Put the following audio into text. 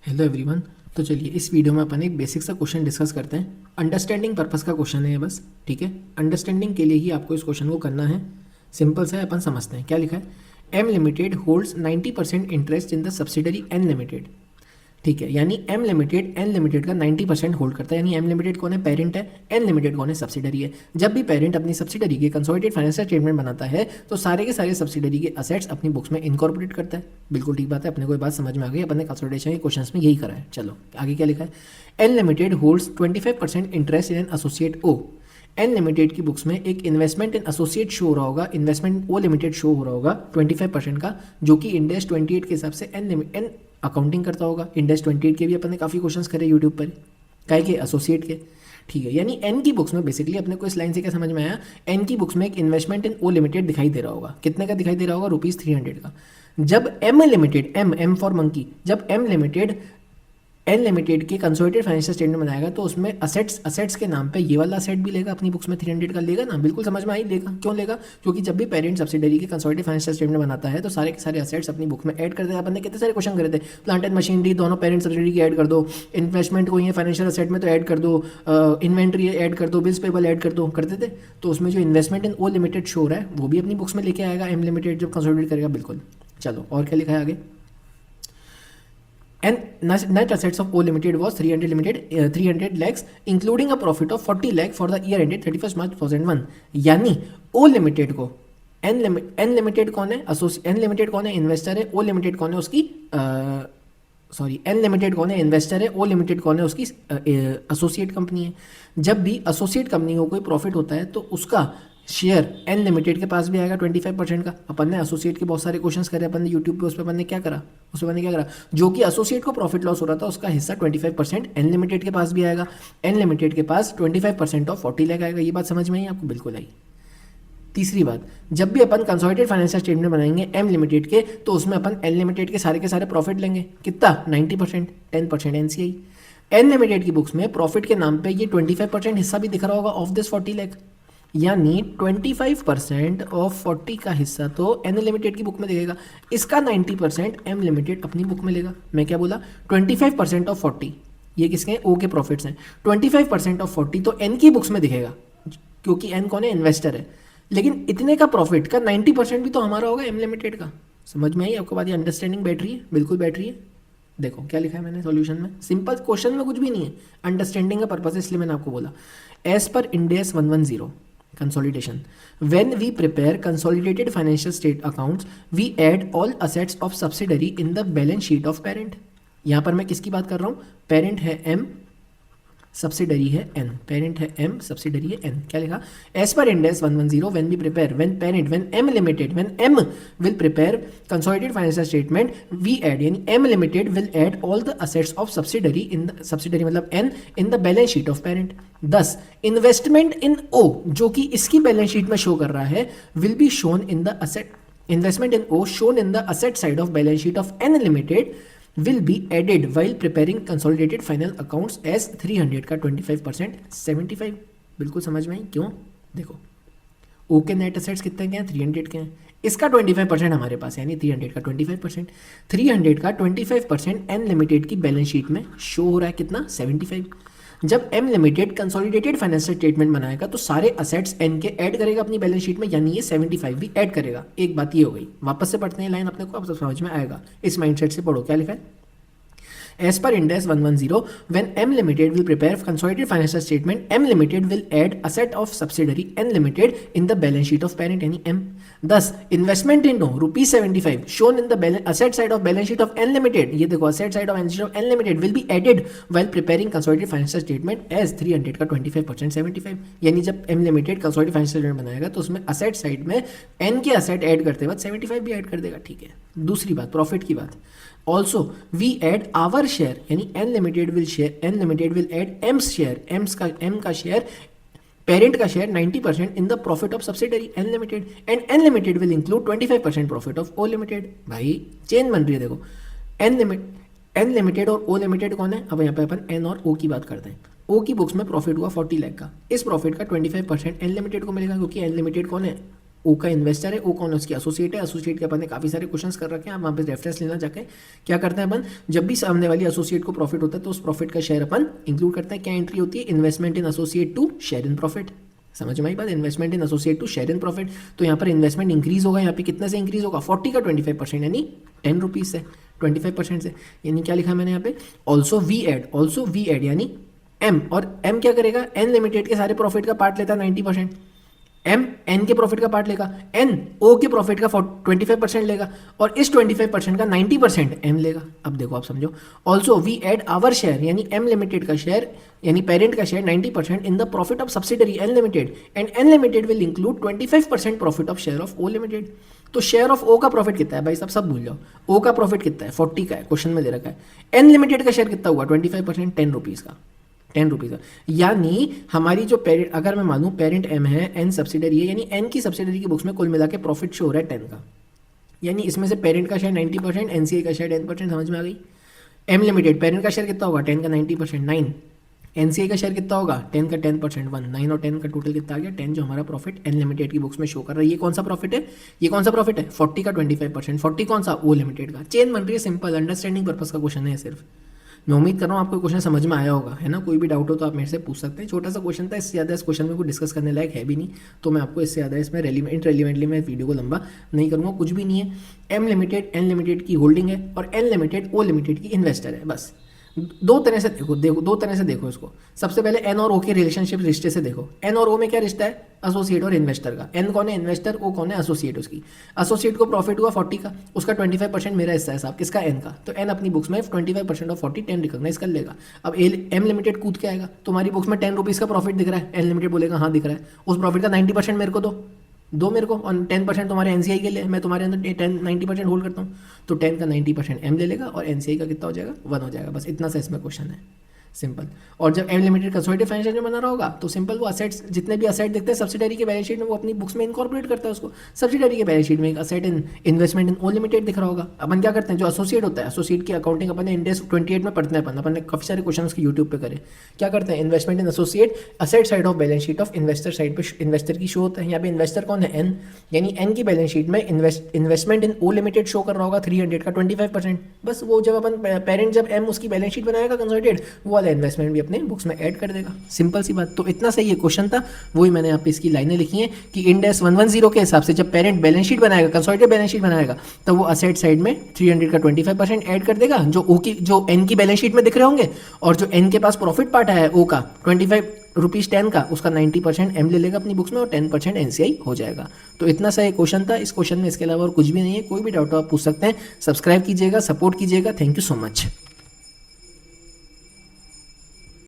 Hello everyone. तो चलिए इस वीडियो में अपन एक बेसिक सा क्वेश्चन डिस्कस करते हैं। अंडरस्टैंडिंग पर्पस का क्वेश्चन है ये बस, ठीक है। अंडरस्टैंडिंग के लिए ही आपको इस क्वेश्चन को करना है। सिंपल सा है, अपन समझते हैं क्या लिखा है। M limited holds 90% interest in the subsidiary N limited, ठीक है। यानी एम लिमिटेड एन लिमिटेड का 90% होल्ड करता है। यानी एम लिमिटेड कौन है, पेरेंट है। एन लिमिटेड कौन है, सब्सिडरी है। जब भी पेरेंट अपनी सब्सिडरी के कंसोलिडेटेड फाइनेंशियल स्टेटमेंट बनाता है तो सारे के सारे सब्सिडरी के असेट्स अपनी बुक्स में इनकॉर्पोरेट करता है। बिल्कुल ठीक बात है, अपने को ये बात समझ में आ गई। अपन ने कंसोलिडेशन के क्वेश्चन में यही करा है। चलो आगे क्या लिखा है। N limited holds 25% interest in an associate O. N limited की बुक्स में एक इन्वेस्टमेंट इन एसोसिएट शो हो रहा होगा, इन्वेस्टमेंट ओ लिमिटेड शो हो रहा होगा 25% का, जो कि इंडेक्स 28 के हिसाब से एन अकाउंटिंग करता होगा। इंडेक्स 28 के भी अपन ने काफ़ी क्वेश्चंस करे यूट्यूब पर, काय के, एसोसिएट के, ठीक है। यानी एन की बुक्स में बेसिकली अपने को इस लाइन से क्या समझ में आया, एन की बुक्स में एक इन्वेस्टमेंट इन ओ लिमिटेड दिखाई दे रहा होगा। कितने का दिखाई दे रहा होगा, ₹300 का। जब M limited, M for monkey, जब एम लिमिटेड एन लिमिटेड की कंसोलिडेटेड फाइनेंशियल स्टेटमेंट बनाएगा तो उसमें असेट्स के नाम पे ये वाला असेट भी लेगा अपनी बुक्स में, 300 का लेगा ना। बिल्कुल समझ में आई, लेगा। क्यों लेगा, क्योंकि जब भी पेरेंट सब्सिडरी के कंसोलिडेटेड फाइनेंशियल स्टेटमेंट बनाता है तो सारे के सारे असेट्स अपनी बुक में ऐड कर देगा। अपन ने कितने सारे क्वेश्चन करे थे, प्लांट एंड मशीनरी दोनों पेरेंट सब्सिडरी की ऐड कर दो, इन्वेस्टमेंट को ये फाइनेंशियल असेट में तो ऐड कर दो, इन्वेंट्री ऐड कर दो, बिल्स पेबल ऐड कर दो, करते थे। तो उसमें जो investment in O limited show रहा है वो भी अपनी बुक्स में लेके आएगा एम लिमिटेड जब कंसोलिडेट करेगा। बिल्कुल। चलो और क्या लिखा है आगे। And net assets of O Limited was 300 lakhs, including a profit of 40 lakh for the year ended 31st March 2001। यानी O Limited को N लिमिटेड कौन है, N लिमिटेड कौन है, इन्वेस्टर है। O लिमिटेड कौन है, उसकी N लिमिटेड कौन है, इन्वेस्टर है। O लिमिटेड कौन है, उसकी एसोसिएट कंपनी है। जब भी एसोसिएट कंपनी को कोई प्रॉफिट होता है तो उसका शेयर एन लिमिटेड के पास भी आएगा 25% का। अपन ने एसोसिएट के बहुत सारे क्वेश्चंस करे अपन ने यूट्यूब पे, उस पर अपन ने क्या करा, जो कि एसोसिएट को प्रॉफिट लॉस हो रहा था उसका हिस्सा 25% एन लिमिटेड के पास भी आएगा। एन लिमिटेड के पास 25% ऑफ 40 लाख आएगा। ये बात समझ में आई आपको, बिल्कुल आई। तीसरी बात, जब भी अपन कंसोलिडेटेड फाइनेंशियल स्टेटमेंट बनाएंगे एम लिमिटेड के तो उसमें अपन एन लिमिटेड के सारे प्रॉफिट लेंगे। कितना, 90%, 10% एनसीआई। एन लिमिटेड की बुक्स में प्रॉफिट के नाम पे ये 25% हिस्सा भी दिख रहा होगा ऑफ दिस 40 लाख। यानी 25% ऑफ 40 का हिस्सा तो एन लिमिटेड की बुक में दिखेगा, इसका 90% एम लिमिटेड अपनी बुक में लेगा। मैं क्या बोला, 25% ऑफ 40 ये किसके हैं, ओ के प्रॉफिट्स हैं। 25% ऑफ 40 तो एन की बुक्स में दिखेगा क्योंकि एन कौन है, इन्वेस्टर है। लेकिन इतने का प्रॉफिट का 90% भी तो हमारा होगा एम लिमिटेड का। समझ में आई आपको बात, ये अंडरस्टैंडिंग बैठ रही है, बिल्कुल बैठ रही है। देखो क्या लिखा है मैंने सॉल्यूशन में, सिंपल क्वेश्चन में कुछ भी नहीं है, अंडरस्टैंडिंग का पर्पस है इसलिए मैंने आपको बोला। As per Ind AS 110 consolidation, when we prepare consolidated financial state accounts we add all assets of subsidiary in the balance sheet of parent। यहां पर मैं किसकी बात कर रहा हूं, पेरेंट है M, सब्सिडरी है एन, पेरेंट है एम, सब्सिडरी है एन। क्या लिखा, as per Ind AS 110 when we prepare, when M limited, when M will prepare consolidated financial statement we add, यानी M limited will add all the assets of subsidiary in the, subsidiary मतलब N, in the balance sheet of parent. This investment in O जो कि इसकी balance sheet में show कर रहा है will be shown in the asset, investment in O shown in the asset side of balance sheet of N limited will be added while preparing consolidated final accounts as 300 का 25% 75। बिल्कुल समझ में आई, क्यों, देखो ओ के नेट असेट्स कितने के हैं, 300 के हैं, इसका 25% हमारे पास है, यानी 300 का 25%, 300 का 25% एन लिमिटेड की बैलेंस शीट में शो हो रहा है कितना, 75। जब M limited consolidated financial statement बनाएगा तो सारे असेट्स एन के ऐड करेगा अपनी बैलेंस शीट में, यानी ये 75 भी ऐड करेगा। एक बात ये हो गई, वापस से पढ़ते हैं लाइन, अपने को अब समझ में आएगा, इस माइंडसेट से पढ़ो। क्या लिखा है, as per Ind AS 110 when M Limited will prepare consolidated financial statement, M Limited will add asset of subsidiary N Limited in the balance sheet of parent, यानी M। thus investment in ₹75 shown in the asset side of balance sheet of N Limited, ये देखो asset side of balance sheet of N Limited will be added while preparing consolidated financial statement as 300 का 25% 75। यानी जब M Limited consolidated financial statement बनाएगा तो उसमें asset side में N के asset ऐड करते वक्त 75 भी ऐड कर देगा, ठीक है। दूसरी बात, प्रॉफिट की बात, also we add our share, यानी N Limited will add M's share, M का शेयर, पेरेंट का share 90% in the profit of subsidiary N limited, and N limited will include 25% profit of O limited. भाई chain बन रही है, देखो N limited और O limited कौन है, अब यहाँ पे अपन N और O की बात करते हैं। O की बुक्स में प्रॉफिट हुआ 40 लाख का, इस प्रॉफिट का 25% N लिमिटेड को मिलेगा क्योंकि N लिमिटेड कौन है, ओ का इन्वेस्टर है, ओ कौन है, उसकी एसोसिएट है। एसोसिएट के अपन ने काफ़ी सारे क्वेश्चंस कर रखे हैं, आप वहाँ पे रेफरेंस लेना जाके। क्या करते हैं अपन, जब भी सामने वाली एसोसिएट को प्रॉफिट होता है तो उस प्रॉफिट का शेयर अपन इंक्लूड करते हैं। क्या एंट्री होती है, investment in associate to share in profit. समझ में आई बात, investment in associate to share in profit. तो यहाँ पर इन्वेस्टमेंट इंक्रीज होगा, यहाँ पे कितने से इंक्रीज होगा, 40 का 25% यानी 10 रुपीज़ से, 25% से। यानी क्या लिखा मैंने यहाँ पे, ऑल्सो वी एड यानी एम, और एम क्या करेगा, एन लिमिटेड के सारे प्रॉफिट का पार्ट लेता है 90%। एम एन के प्रॉफिट का पार्ट लेगा, एन ओ के प्रॉफिट का 25% लेगा, और इस 25% का 90% एम लेगा। अब देखो आप समझो, also we add our share यानी एम लिमिटेड का शेयर यानी पेरेंट का share 90% in the profit of subsidiary N limited, and N limited will include 25% profit of share of O limited. तो शेयर ऑफ ओ का profit कितना है भाई, सब भूल जाओ। ओ का प्रॉफिट कितना है, 40 का है, क्वेश्चन में दे रखा है। एन लिमिटेड का शेयर कितना हुआ, 25%, 10 रुपीज़ का, 10 रुपीज़ का। यानी हमारी जो पेरेंट, अगर मैं मानूँ पेरेंट एम है, एन सब्सिडरी है, यानी एन की सब्सिडरी की बुक्स में कुल मिला के प्रॉफिट शो हो रहा है 10 का। यानी इसमें से पेरेंट का शेयर 90%, एनसीए का शेयर 10%। समझ में आ गई। एम लिमिटेड पेरेंट का शेयर कितना होगा, 10 का 90%, 9। एनसीए का शेयर कितना होगा, 10 का 10%, 1। 9 और 10 का टोटल कितना आ गया, 10 जो हमारा प्रॉफिट एन लिमिटेड की बुक्स में शो कर रहा है। ये कौन सा प्रॉफिट है, ये कौन सा प्रॉफिट है, 40 का 25%। 40 कौन सा, ओ लिमिटेड का। चेन बन रही है, सिंपल अंडरस्टैंडिंग पर्पस का क्वेश्चन है सिर्फ। मैं उम्मीद कर रहा हूँ आपको क्वेश्चन समझ में आया होगा, है ना। कोई भी डाउट हो तो आप मेरे से पूछ सकते हैं। छोटा सा क्वेश्चन था, इससे ज़्यादा इस क्वेश्चन में कोई डिस्कस करने लायक है भी नहीं, तो मैं आपको इससे ज़्यादा इसमें रेलिवेंटली मैं वीडियो को लंबा नहीं करूँगा। कुछ भी नहीं है, एम लिमिटेड एन लिमिटेड की होल्डिंग है और एन लिमिटेड ओ लिमिटेड की इन्वेस्टर है, बस। दो तरह से देखो दो तरह से देखो इसको। सबसे पहले एन और ओ के रिलेशनशिप रिश्ते से देखो। एन और ओ में क्या रिश्ता है, एसोसिएट और इन्वेस्टर का। एन कौन है, इन्वेस्टर, ओ कौन है, एसोसिएट। उसकी एसोसिएट को प्रॉफिट हुआ 40 का, उसका 25% मेरा हिस्सा है साहब, किसका, एन का। तो एन अपनी बुक्स में 25% ऑफ 40 10 रिकॉग्नाइज कर लेगा। अब एम लिमिटेड कूद के आएगा, तुम्हारी बुक्स में 10 रुपीज़ का प्रॉफिट दिख रहा है, एन लिमिटेड बोलेगा हाँ दिख रहा है, उस प्रॉफिट का 90% मेरे को दो मेरे को, और 10% तुम्हारे एनसीआई के लिए, मैं तुम्हारे अंदर 90% होल्ड करता हूँ। तो 10 का 90% एम ले लेगा और एनसीआई का कितना हो जाएगा, 1 हो जाएगा। बस इतना सा इसमें क्वेश्चन है, सिंपल। और जब एम लिमिटेड कंसोलिडेटेड फाइनेंशियल में बना रहा होगा तो सिंपल, वो असेट्स जितने भी असेट दिखते हैं सब्सिडरी के बैलेंस शीट में, वो अपनी बुक्स में इनकॉर्पोरेट करता है उसको। सब्सिडरी के बैलेंस शीट में एक asset in investment in O limited दिख रहा होगा। अपन क्या करते हैं, जो एसोसिएट होता है, एसोसिएट की अकाउंटिंग अपन ने इंडेक्स 28 में पढ़ते हैं। अपन ने काफी सारे क्वेश्चन उसके यूट्यूब पे करे। क्या करते हैं, investment in associate asset side of balance sheet of investor side पे इन्वेस्टर की शो होता है। यहाँ पे इन्वेस्टर कौन है, एन, यानी एन की बैलेंस शीट में investment in O limited show कर रहा होगा 300 का 25%। बस वो जब अपन पेरेंट जब एम उसकी बैलेंस शीट बनाएगा कंसोलिडेटेड, वो वाला इन्वेस्टमेंट भी अपने बुक्स में ऐड कर देगा। सिंपल सी बात। तो इतना सही ये क्वेश्चन था, वही मैंने यहाँ पे इसकी लाइनें लिखी हैं कि इंडेक्स 110 के हिसाब से जब पेरेंट बैलेंस शीट बनाएगा, कंसोलिडेटेड बैलेंस शीट बनाएगा, तो वो असेट साइड में 300 का 25% ऐड कर देगा, जो एन की बैलेंस शीट में दिख रहे होंगे। और जो एन के पास प्रॉफिट पार्ट है ओ का 25 रुपीज़ 10 का, उसका 90% एम ले लेगा अपनी बुक्स में और 10% एनसीआई हो जाएगा। तो इतना सा ये क्वेश्चन था। इस क्वेश्चन में इसके अलावा और कुछ भी नहीं है। कोई भी डाउट हो आप पूछ सकते हैं। सब्सक्राइब कीजिएगा, सपोर्ट कीजिएगा। Thank you so much.